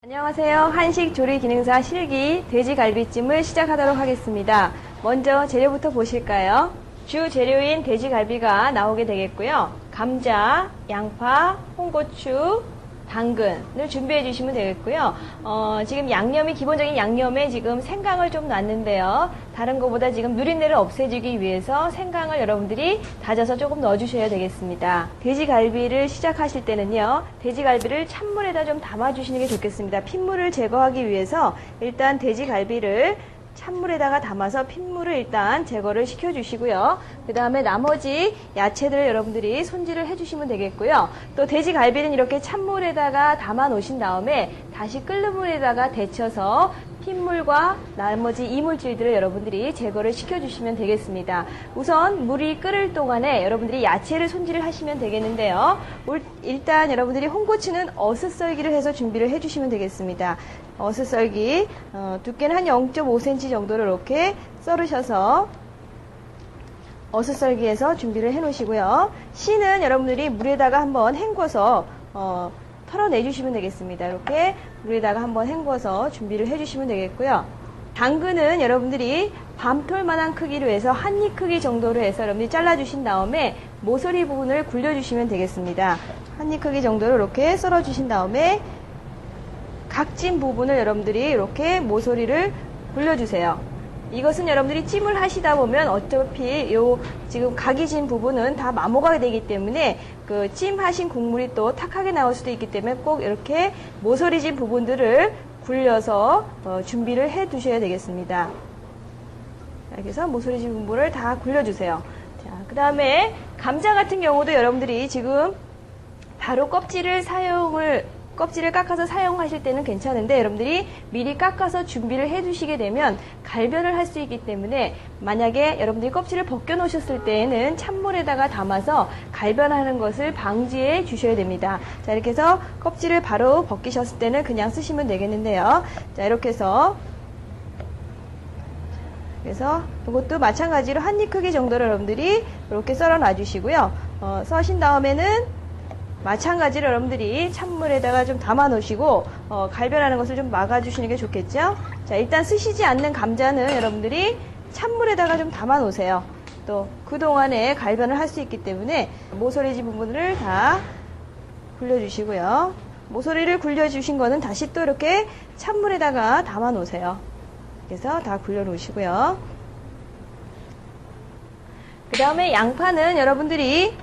안녕하세요. 한식 조리 기능사 실기 돼지갈비찜을 시작하도록 하겠습니다. 먼저 재료부터 보실까요? 주 재료인 돼지갈비가 나오게 되겠고요. 감자, 양파, 홍고추, 당근을 준비해 주시면 되겠고요. 지금 양념이 기본적인 양념에 지금 생강을 좀 놨는데요. 다른 것보다 지금 누린내를 없애주기 위해서 생강을 여러분들이 다져서 조금 넣어주셔야 되겠습니다. 돼지갈비를 시작하실 때는요. 돼지갈비를 찬물에다 좀 담아주시는 게 좋겠습니다. 핏물을 제거하기 위해서 일단 돼지갈비를 찬물에다가 담아서 핏물을 일단 제거를 시켜주시고요. 그 다음에 나머지 야채들을 여러분들이 손질을 해주시면 되겠고요. 또 돼지갈비는 이렇게 찬물에다가 담아 놓으신 다음에 다시 끓는 물에다가 데쳐서 핏물과 나머지 이물질들을 여러분들이 제거를 시켜주시면 되겠습니다. 우선 물이 끓을 동안에 여러분들이 야채를 손질을 하시면 되겠는데요. 일단 여러분들이 홍고추는 어슷썰기를 해서 준비를 해주시면 되겠습니다. 어슷썰기 두께는 한 0.5cm 정도를 이렇게 썰으셔서 어슷썰기해서 준비를 해 놓으시고요. 씨는 여러분들이 물에다가 한번 헹궈서 털어내 주시면 되겠습니다. 이렇게 물에다가 한번 헹궈서 준비를 해 주시면 되겠고요. 당근은 여러분들이 밤톨만한 크기로 해서 한 입 크기 정도로 해서 여러분들이 잘라주신 다음에 모서리 부분을 굴려주시면 되겠습니다. 한 입 크기 정도로 이렇게 썰어주신 다음에 각진 부분을 여러분들이 이렇게 모서리를 굴려주세요. 이것은 여러분들이 찜을 하시다 보면 어차피 요 지금 각이 진 부분은 다 마모가 되기 때문에 그 찜 하신 국물이 또 탁하게 나올 수도 있기 때문에 꼭 이렇게 모서리 진 부분들을 굴려서 준비를 해 두셔야 되겠습니다. 이렇게 해서 모서리 진 부분을 다 굴려주세요. 자, 그 다음에 감자 같은 경우도 여러분들이 지금 바로 껍질을 깎아서 사용하실 때는 괜찮은데 여러분들이 미리 깎아서 준비를 해 두시게 되면 갈변을 할 수 있기 때문에 만약에 여러분들이 껍질을 벗겨 놓으셨을 때에는 찬물에다가 담아서 갈변하는 것을 방지해 주셔야 됩니다. 자, 이렇게 해서 껍질을 바로 벗기셨을 때는 그냥 쓰시면 되겠는데요. 자, 이렇게 해서 그래서 이것도 마찬가지로 한 입 크기 정도를 여러분들이 이렇게 썰어 놔 주시고요. 써신 다음에는 마찬가지로 여러분들이 찬물에다가 좀 담아 놓으시고 갈변하는 것을 좀 막아 주시는 게 좋겠죠. 자, 일단 쓰시지 않는 감자는 여러분들이 찬물에다가 좀 담아 놓으세요. 또 그동안에 갈변을 할 수 있기 때문에 모서리지 부분을 다 굴려 주시고요. 모서리를 굴려 주신 거는 다시 또 이렇게 찬물에다가 담아 놓으세요. 그래서 다 굴려 놓으시고요. 그 다음에 양파는 여러분들이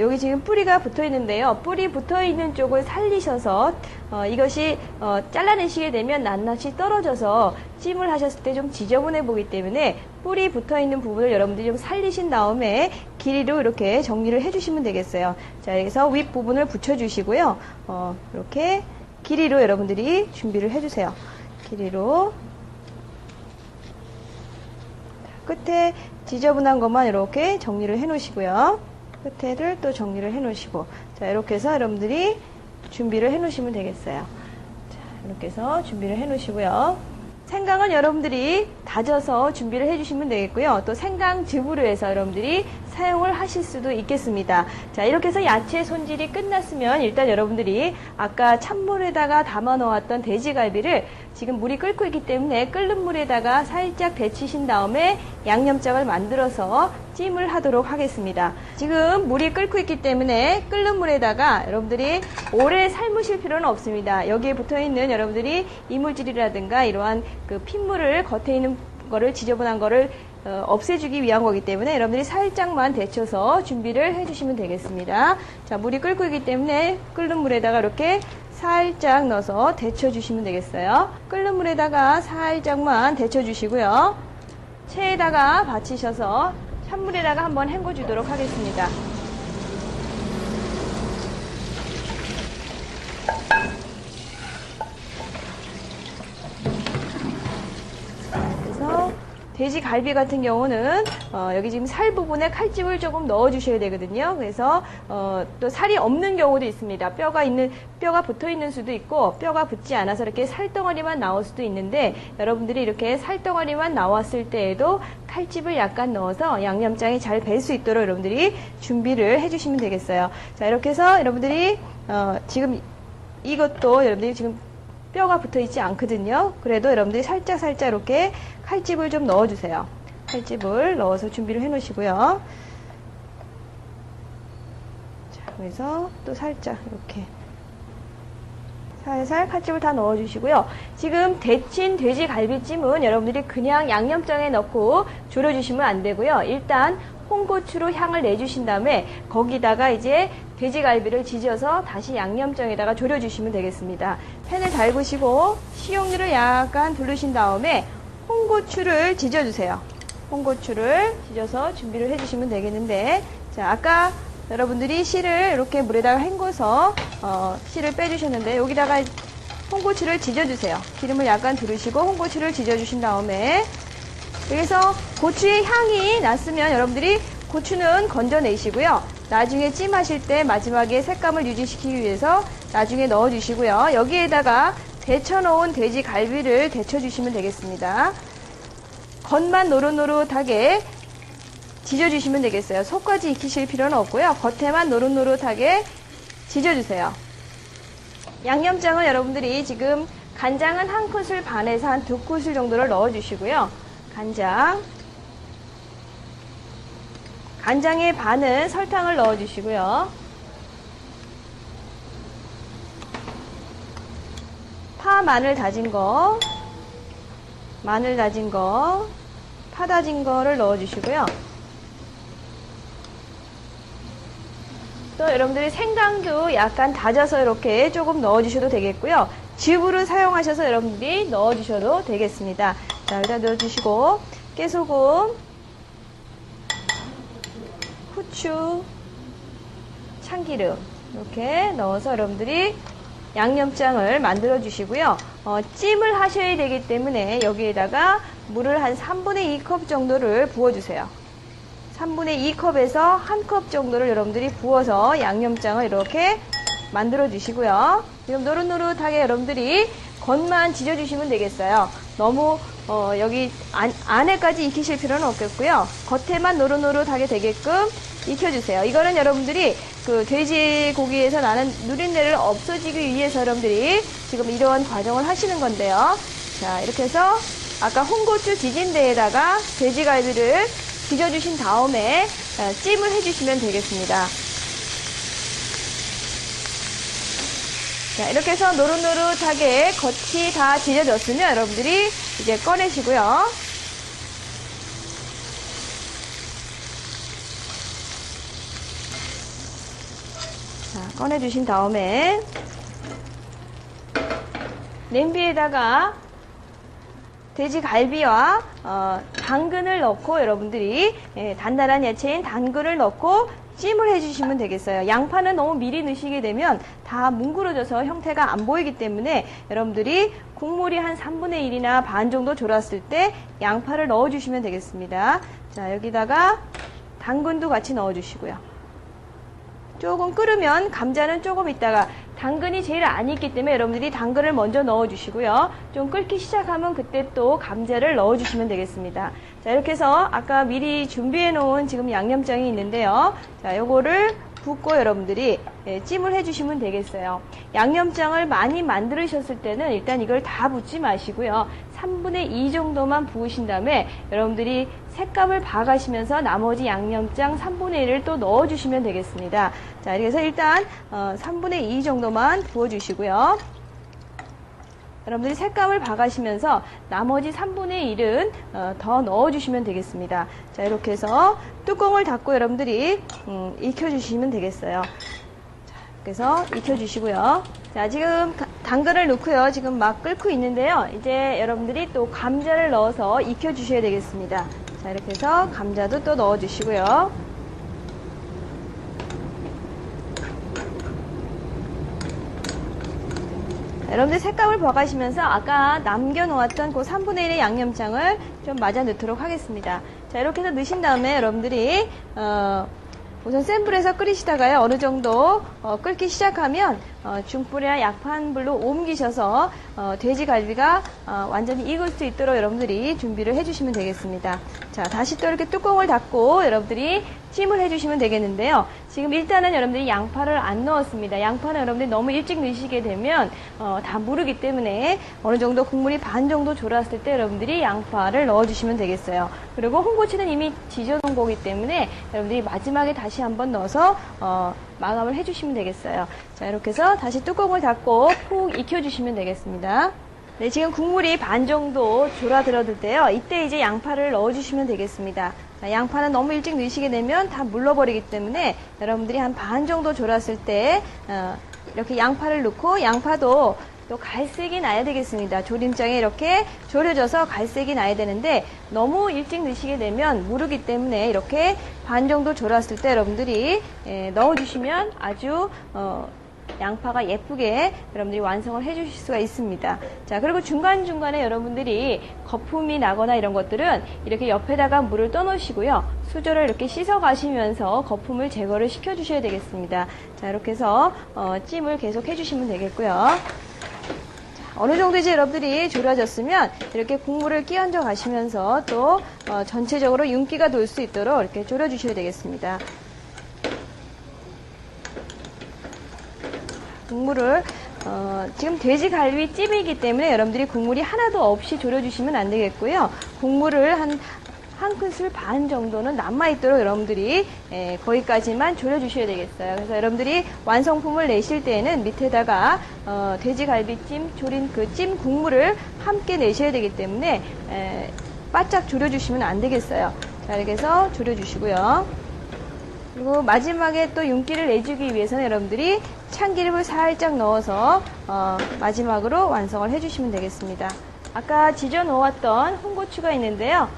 여기 지금 뿌리가 붙어 있는데요. 뿌리 붙어 있는 쪽을 살리셔서 이것이 잘라내시게 되면 낱낱이 떨어져서 찜을 하셨을 때 좀 지저분해 보기 때문에 뿌리 붙어 있는 부분을 여러분들이 좀 살리신 다음에 길이로 이렇게 정리를 해주시면 되겠어요. 자, 여기서 윗 부분을 붙여주시고요. 이렇게 길이로 여러분들이 준비를 해주세요. 길이로 끝에 지저분한 것만 이렇게 정리를 해 놓으시고요. 끝에를 또 정리를 해 놓으시고, 자, 이렇게 해서 여러분들이 준비를 해 놓으시면 되겠어요. 자, 이렇게 해서 준비를 해 놓으시고요. 생강은 여러분들이 다져서 준비를 해 주시면 되겠고요. 또 생강즙으로 해서 여러분들이 사용을 하실 수도 있겠습니다. 자, 이렇게 해서 야채 손질이 끝났으면 일단 여러분들이 아까 찬물에다가 담아 놓았던 돼지갈비를 지금 물이 끓고 있기 때문에 끓는 물에다가 살짝 데치신 다음에 양념장을 만들어서 찜을 하도록 하겠습니다. 지금 물이 끓고 있기 때문에 끓는 물에다가 여러분들이 오래 삶으실 필요는 없습니다. 여기에 붙어 있는 여러분들이 이물질이라든가 이러한 그 핏물을 겉에 있는 거를 지저분한 거를 없애주기 위한 거기 때문에 여러분들이 살짝만 데쳐서 준비를 해주시면 되겠습니다. 자, 물이 끓고 있기 때문에 끓는 물에다가 이렇게 살짝 넣어서 데쳐주시면 되겠어요. 끓는 물에다가 살짝만 데쳐주시고요. 체에다가 받치셔서 찬물에다가 한번 헹궈주도록 하겠습니다. 그래서 돼지갈비 같은 경우는 여기 지금 살 부분에 칼집을 조금 넣어 주셔야 되거든요. 그래서 또 살이 없는 경우도 있습니다. 뼈가 붙어 있는 수도 있고 뼈가 붙지 않아서 이렇게 살덩어리만 나올 수도 있는데 여러분들이 이렇게 살덩어리만 나왔을 때에도 칼집을 약간 넣어서 양념장이 잘 배 수 있도록 여러분들이 준비를 해주시면 되겠어요. 자, 이렇게 해서 여러분들이 지금 이것도 여러분들이 지금 뼈가 붙어 있지 않거든요. 그래도 여러분들이 살짝 이렇게 칼집을 좀 넣어주세요. 칼집을 넣어서 준비를 해 놓으시고요. 자, 그래서 또 살짝 이렇게 살살 칼집을 다 넣어주시고요. 지금 데친 돼지 갈비찜은 여러분들이 그냥 양념장에 넣고 졸여주시면 안 되고요. 일단 홍고추로 향을 내주신 다음에 거기다가 이제 돼지갈비를 지져서 다시 양념장에다가 졸여주시면 되겠습니다. 팬을 달구시고 식용유를 약간 두르신 다음에 홍고추를 지져주세요. 홍고추를 지져서 준비를 해주시면 되겠는데, 자, 아까 여러분들이 씨를 이렇게 물에다가 헹궈서 씨를 빼주셨는데 여기다가 홍고추를 지져주세요. 기름을 약간 두르시고 홍고추를 지져주신 다음에 여기서 고추의 향이 났으면 여러분들이 고추는 건져내시고요. 나중에 찜하실 때 마지막에 색감을 유지시키기 위해서 나중에 넣어주시고요. 여기에다가 데쳐놓은 돼지 갈비를 데쳐주시면 되겠습니다. 겉만 노릇노릇하게 지져주시면 되겠어요. 속까지 익히실 필요는 없고요. 겉에만 노릇노릇하게 지져주세요. 양념장을 여러분들이 지금 간장은 1큰술 반에서 한 2큰술 정도를 넣어주시고요. 간장의 반은 설탕을 넣어주시고요. 파, 마늘 다진 거, 파 다진 거를 넣어주시고요. 또 여러분들이 생강도 약간 다져서 이렇게 조금 넣어주셔도 되겠고요. 즙으로 사용하셔서 여러분들이 넣어주셔도 되겠습니다. 자, 여기다 넣어주시고 깨소금, 후추, 참기름 이렇게 넣어서 여러분들이 양념장을 만들어 주시고요. 찜을 하셔야 되기 때문에 여기에다가 물을 한 3분의 2컵 정도를 부어주세요. 3분의 2컵에서 1컵 정도를 여러분들이 부어서 양념장을 이렇게 만들어 주시고요. 지금 노릇노릇하게 여러분들이 겉만 지져주시면 되겠어요. 너무 여기 안에까지 익히실 필요는 없겠고요. 겉에만 노릇노릇하게 되게끔 익혀주세요. 이거는 여러분들이 그 돼지고기에서 나는 누린내를 없어지기 위해서 여러분들이 지금 이러한 과정을 하시는 건데요. 자, 이렇게 해서 아까 홍고추 지진 데에다가 돼지갈비를 지져주신 다음에 찜을 해주시면 되겠습니다. 자, 이렇게 해서 노릇노릇하게 겉이 다 지져졌으면 여러분들이 이제 꺼내시고요. 자, 꺼내주신 다음에 냄비에다가 돼지갈비와 당근을 넣고 여러분들이 단단한 야채인 당근을 넣고 찜을 해주시면 되겠어요. 양파는 너무 미리 넣으시게 되면 다 뭉그러져서 형태가 안 보이기 때문에 여러분들이 국물이 한 3분의 1이나 반 정도 졸았을 때 양파를 넣어주시면 되겠습니다. 자, 여기다가 당근도 같이 넣어주시고요. 조금 끓으면 감자는 조금 있다가 당근이 제일 안 익기 때문에 여러분들이 당근을 먼저 넣어주시고요. 좀 끓기 시작하면 그때 또 감자를 넣어주시면 되겠습니다. 자, 이렇게 해서 아까 미리 준비해 놓은 지금 양념장이 있는데요. 자, 요거를 붓고 여러분들이 찜을 해주시면 되겠어요. 양념장을 많이 만드셨을 때는 일단 이걸 다 붓지 마시고요. 3분의 2 정도만 부으신 다음에 여러분들이 색감을 봐가시면서 나머지 양념장 3분의 1을 또 넣어주시면 되겠습니다. 자, 그래서 일단 3분의 2 정도만 부어주시고요. 여러분들이 색감을 봐가시면서 나머지 3분의 1은 더 넣어주시면 되겠습니다. 자, 이렇게 해서 뚜껑을 닫고 여러분들이 익혀주시면 되겠어요. 자, 그래서 익혀주시고요. 자, 지금 당근을 넣고요. 지금 막 끓고 있는데요. 이제 여러분들이 또 감자를 넣어서 익혀주셔야 되겠습니다. 자, 이렇게 해서 감자도 또 넣어주시고요. 여러분들 색감을 봐가시면서 아까 남겨놓았던 그 3분의 1의 양념장을 좀 맞아 넣도록 하겠습니다. 자, 이렇게 해서 넣으신 다음에 여러분들이 우선 센 불에서 끓이시다가요, 어느 정도 끓기 시작하면 중불이나 약한 불로 옮기셔서 돼지갈비가 완전히 익을 수 있도록 여러분들이 준비를 해주시면 되겠습니다. 자, 다시 또 이렇게 뚜껑을 닫고 여러분들이 찜을 해주시면 되겠는데요. 지금 일단은 여러분들이 양파를 안 넣었습니다. 양파는 여러분들이 너무 일찍 넣으시게 되면 다 무르기 때문에 어느 정도 국물이 반 정도 졸았을 때 여러분들이 양파를 넣어주시면 되겠어요. 그리고 홍고추는 이미 지져놓은 거기 때문에 여러분들이 마지막에 다시 한번 넣어서 마감을 해주시면 되겠어요. 자, 이렇게 해서 다시 뚜껑을 닫고 푹 익혀주시면 되겠습니다. 네, 지금 국물이 반 정도 졸아들었을 때요. 이때 이제 양파를 넣어주시면 되겠습니다. 자, 양파는 너무 일찍 넣으시게 되면 다 물러버리기 때문에 여러분들이 한 반 정도 졸았을 때 이렇게 양파를 넣고 양파도 또 갈색이 나야 되겠습니다. 조림장에 이렇게 졸여져서 갈색이 나야 되는데 너무 일찍 넣으시게 되면 무르기 때문에 이렇게 반 정도 졸았을 때 여러분들이 넣어주시면 아주 양파가 예쁘게 여러분들이 완성을 해 주실 수가 있습니다. 자, 그리고 중간중간에 여러분들이 거품이 나거나 이런 것들은 이렇게 옆에다가 물을 떠놓으시고요. 수저를 이렇게 씻어 가시면서 거품을 제거를 시켜 주셔야 되겠습니다. 자, 이렇게 해서 찜을 계속 해 주시면 되겠고요. 어느 정도 이제 여러분들이 졸아졌으면 이렇게 국물을 끼얹어 가시면서 또 전체적으로 윤기가 돌 수 있도록 이렇게 졸여 주셔야 되겠습니다. 국물을 지금 돼지갈비찜이기 때문에 여러분들이 국물이 하나도 없이 졸여주시면 안 되겠고요. 국물을 한 큰술 반 정도는 남아있도록 여러분들이 거기까지만 졸여주셔야 되겠어요. 그래서 여러분들이 완성품을 내실 때에는 밑에다가 돼지갈비찜 졸인 그 찜 국물을 함께 내셔야 되기 때문에 바짝 졸여주시면 안 되겠어요. 자, 이렇게 해서 졸여주시고요. 그리고 마지막에 또 윤기를 내주기 위해서는 여러분들이 참기름을 살짝 넣어서 마지막으로 완성을 해주시면 되겠습니다. 아까 지져 놓았던 홍고추가 있는데요.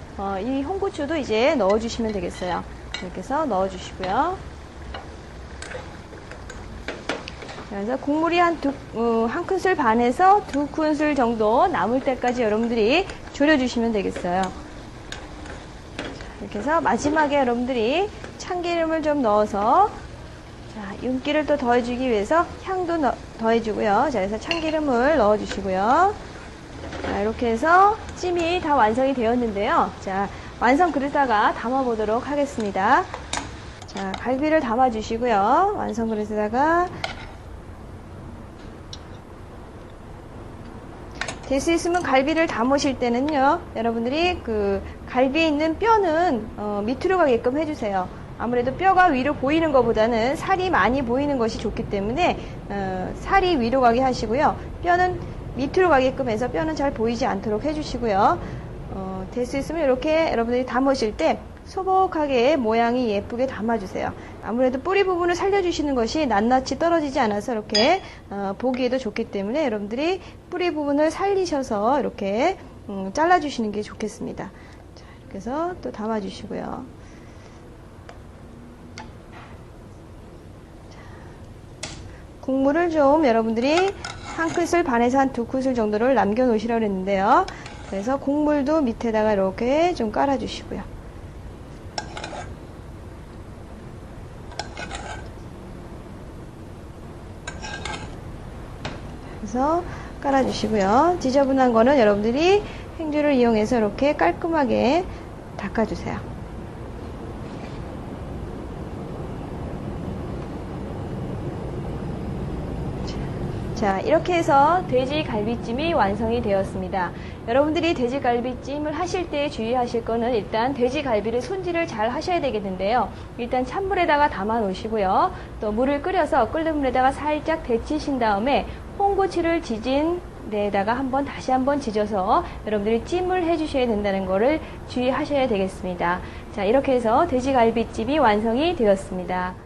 이 홍고추도 이제 넣어주시면 되겠어요. 이렇게 해서 넣어주시고요. 그래서 국물이 한 큰술 반에서 2큰술 정도 남을 때까지 여러분들이 졸여주시면 되겠어요. 이렇게 해서 마지막에 여러분들이 참기름을 좀 넣어서 자, 윤기를 또 더해주기 위해서 향도 더해주고요. 자, 그래서 참기름을 넣어주시고요. 자, 이렇게 해서 찜이 다 완성이 되었는데요. 자, 완성 그릇에다가 담아보도록 하겠습니다. 자, 갈비를 담아주시고요. 완성 그릇에다가 될 수 있으면 갈비를 담으실 때는요, 여러분들이 그 갈비에 있는 뼈는 밑으로 가게끔 해주세요. 아무래도 뼈가 위로 보이는 것보다는 살이 많이 보이는 것이 좋기 때문에 살이 위로 가게 하시고요. 뼈는 밑으로 가게끔 해서 뼈는 잘 보이지 않도록 해주시고요. 될 수 있으면 이렇게 여러분들이 담으실 때 소복하게 모양이 예쁘게 담아주세요. 아무래도 뿌리 부분을 살려주시는 것이 낱낱이 떨어지지 않아서 이렇게 보기에도 좋기 때문에 여러분들이 뿌리 부분을 살리셔서 이렇게 잘라주시는 게 좋겠습니다. 자, 이렇게 해서 또 담아주시고요. 국물을 좀 여러분들이 한 큰술 반에서 한 2큰술 정도를 남겨 놓으시라고 했는데요. 그래서 국물도 밑에다가 이렇게 좀 깔아주시고요. 그래서 깔아주시고요. 지저분한 거는 여러분들이 행주를 이용해서 이렇게 깔끔하게 닦아주세요. 자, 이렇게 해서 돼지갈비찜이 완성이 되었습니다. 여러분들이 돼지갈비찜을 하실 때 주의하실 거는 일단 돼지갈비를 손질을 잘 하셔야 되겠는데요. 일단 찬물에다가 담아 놓으시고요. 또 물을 끓여서 끓는 물에다가 살짝 데치신 다음에 홍고추를 지진 데에다가 다시 한번 지져서 여러분들이 찜을 해주셔야 된다는 거를 주의하셔야 되겠습니다. 자, 이렇게 해서 돼지갈비찜이 완성이 되었습니다.